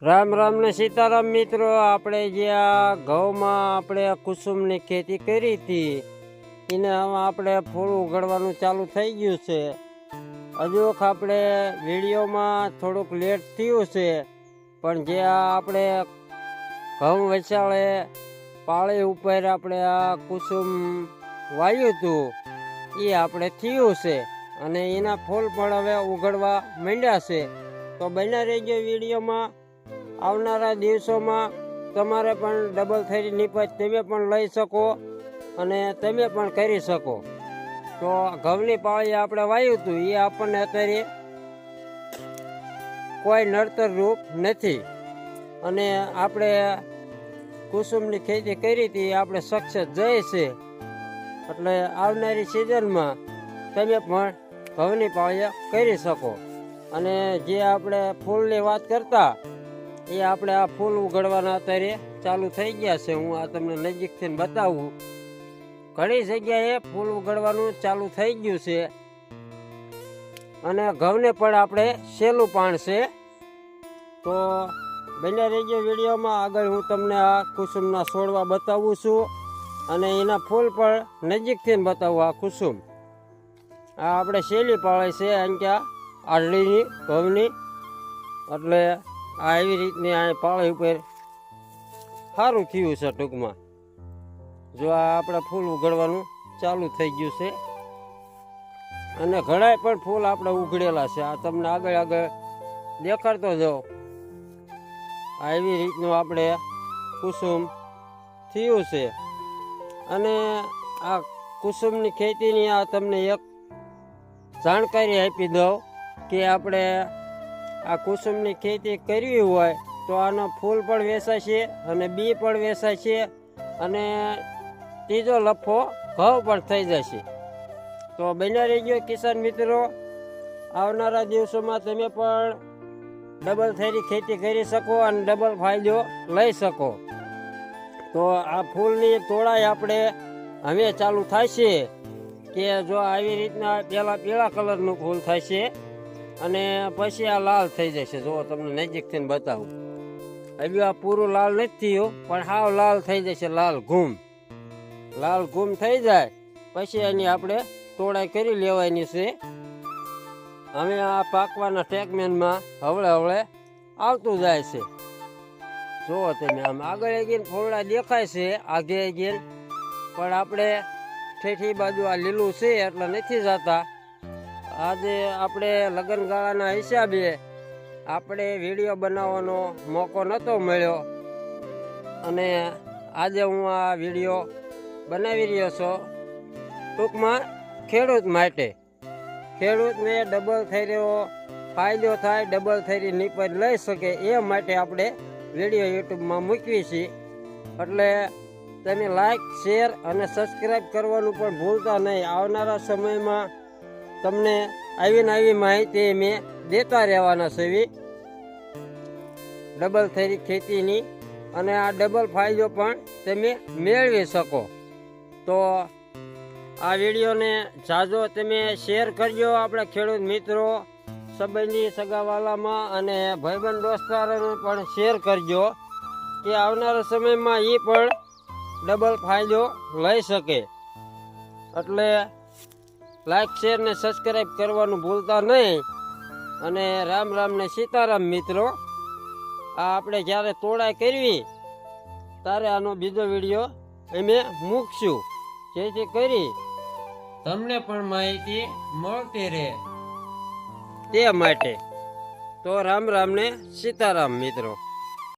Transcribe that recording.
રામ રામ ને સીતારામ મિત્રો, આપણે જે આ ઘઉંમાં આપણે કુસુમની ખેતી કરી હતી એને હવે આપણે ફૂલ ઉગાડવાનું ચાલુ થઈ ગયું છે. હજુ આપણે વિડીયોમાં થોડુંક લેટ થયું છે, પણ જે આ આપણે ઘઉં વસાળે પાળી ઉપર આપણે આ કુસુમ વાવ્યું હતું એ આપણે થયું છે અને એના ફૂલ પણ હવે ઉગાડવા માંડ્યા છે. તો બન્યા રહેજો વિડીયોમાં. આવનારા દિવસોમાં તમારે પણ ડબલ થેરી નીપજ તમે પણ લઈ શકો અને તમે પણ કરી શકો. તો ઘઉંની પાળી આપણે વાવ્યું હતું એ આપણને અત્યારે કોઈ નડતર રૂપ નથી અને આપણે કુસુમની ખેતી કરી હતી આપણે સક્સેસ જાય છે. એટલે આવનારી સિઝનમાં તમે પણ ઘઉંની પાળી કરી શકો. અને જે આપણે ફૂલની વાત કરતા એ આપણે આ ફૂલ ઉગાડવાના અત્યારે ચાલુ થઈ ગયા છે. હું આ તમને નજીકથી બતાવું. ઘણી જગ્યાએ ફૂલ ઉગાડવાનું ચાલુ થઈ ગયું છે અને ઘઉંને પણ આપણે સહેલું પાણ છે. તો બન્યા રહેજો વિડીયોમાં. આગળ હું તમને આ કુસુમના છોડવા બતાવું છું અને એના ફૂલ પણ નજીકથી બતાવું. આ કુસુમ આ આપણે સહેલી પાળે છે અહીંયા આરડીની ઘઉંની. એટલે આ એવી રીતની આ પાળી ઉપર સારું થયું છે. ટૂંકમાં જો આ આપણે ફૂલ ઉગાડવાનું ચાલુ થઈ ગયું છે અને ઘણાય પણ ફૂલ આપણે ઉઘડેલા છે. આ તમને આગળ આગળ દેખાડતો જાઓ. આ એવી રીતનું આપણે કુસુમ થયું છે. અને આ કુસુમની ખેતીની આ તમને એક જાણકારી આપી દઉં કે આપણે આ કુસુમની ખેતી કરવી હોય તો આનો ફૂલ પણ વેચાય છે અને બી પણ વેચાય છે અને ત્રીજો લફો ઘઉં પણ થઈ જશે. તો બન્યા રહેજો કિસાન મિત્રો. આવનારા દિવસોમાં તમે પણ ડબલ થેરી ખેતી કરી શકો અને ડબલ ફાયદો લઈ શકો. તો આ ફૂલની તોડાઈ આપણે હવે ચાલુ થાય છે કે જો આવી રીતના પહેલાં પીળા કલરનું ફૂલ થાય છે અને પછી આ લાલ થઈ જશે. જો તમને નજીકથી બતાવું. હજુ આ પૂરું લાલ નથી થયું પણ હાવ લાલ થઈ જશે. લાલ ઘૂમ થઈ જાય પછી એની આપણે તોડાઈ કરી લેવાની છે. હવે આ પાકવાના ટેકમેનમાં હવળે હવળે આવતું જાય છે. જુઓ તમે આમ આગળ ગઈને ફોરડા દેખાય છે આગે ગઈને, પણ આપણે ઠેઠી બાજુ આ લીલું છે એટલે નથી જતા. આજે આપણે લગ્નગાળાના હિસાબે આપણે વિડીયો બનાવવાનો મોકો નહોતો મળ્યો અને આજે હું આ વિડીયો બનાવી રહ્યો છું ટૂંકમાં ખેડૂત માટે. ખેડૂતને ડબલ થેરીનો ફાયદો થાય, ડબલ થેરી નીપજ લઈ શકે એ માટે આપણે વિડીયો યુટ્યુબમાં મૂકવી છીએ. એટલે તમે લાઈક, શેર અને સબસ્ક્રાઈબ કરવાનું પણ ભૂલતા નહીં. આવનારા સમયમાં તમને આવી માહિતી મેં દેતા રહેવાના છે ડબલ થેરી ખેતીની અને આ ડબલ ફાયદો પણ તમે મેળવી શકો. તો આ વિડીયોને જાજો તમે શેર કરજો આપણા ખેડૂત મિત્રો, સંબંધી સગાવાલામાં અને ભાઈબંધ દોસ્તારોને પણ શેર કરજો કે આવનારા સમયમાં એ પણ ડબલ ફાયદો લઈ શકે. એટલે લાઈક, શેર ને સબસ્ક્રાઈબ કરવાનું ભૂલતા નહીં. અને રામ રામ ને સીતારામ મિત્રો. આ આપણે જ્યારે તોડાઈ કરવી ત્યારે આનો બીજો વિડીયો અમે મૂકશું જેથી કરી તમને પણ માહિતી મળતી રહે તે માટે. તો રામ રામ ને સીતારામ મિત્રો.